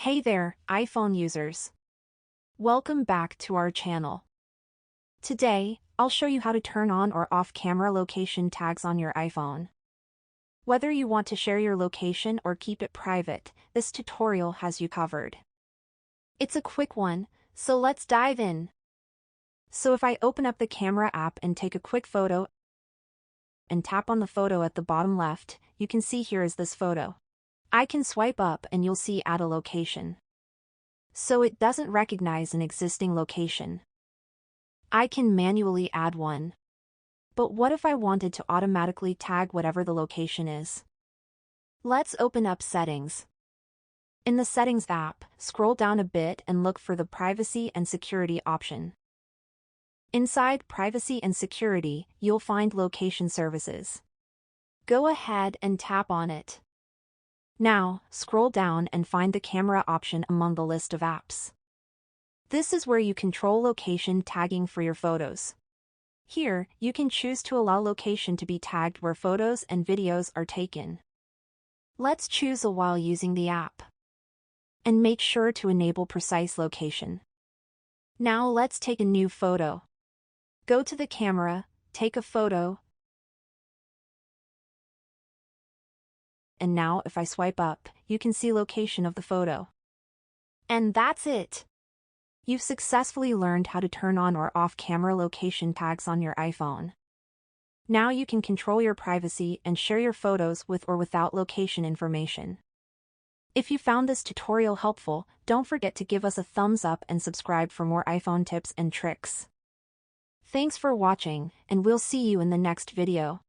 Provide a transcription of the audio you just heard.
Hey there, iPhone users. Welcome back to our channel. Today, I'll show you how to turn on or off camera location tags on your iPhone. Whether you want to share your location or keep it private, this tutorial has you covered. It's a quick one, so let's dive in. So if I open up the camera app and take a quick photo and tap on the photo at the bottom left, you can see here is this photo. I can swipe up and you'll see add a location. So it doesn't recognize an existing location. I can manually add one. But what if I wanted to automatically tag whatever the location is? Let's open up Settings. In the Settings app, scroll down a bit and look for the Privacy and Security option. Inside Privacy and Security, you'll find Location Services. Go ahead and tap on it. Now, scroll down and find the camera option among the list of apps. This is where you control location tagging for your photos. Here, you can choose to allow location to be tagged where photos and videos are taken. Let's choose a while using the app. And make sure to enable precise location. Now let's take a new photo. Go to the camera, take a photo, and now if I swipe up, you can see location of the photo. And that's it! You've successfully learned how to turn on or off camera location tags on your iPhone. Now you can control your privacy and share your photos with or without location information. If you found this tutorial helpful, don't forget to give us a thumbs up and subscribe for more iPhone tips and tricks. Thanks for watching, and we'll see you in the next video.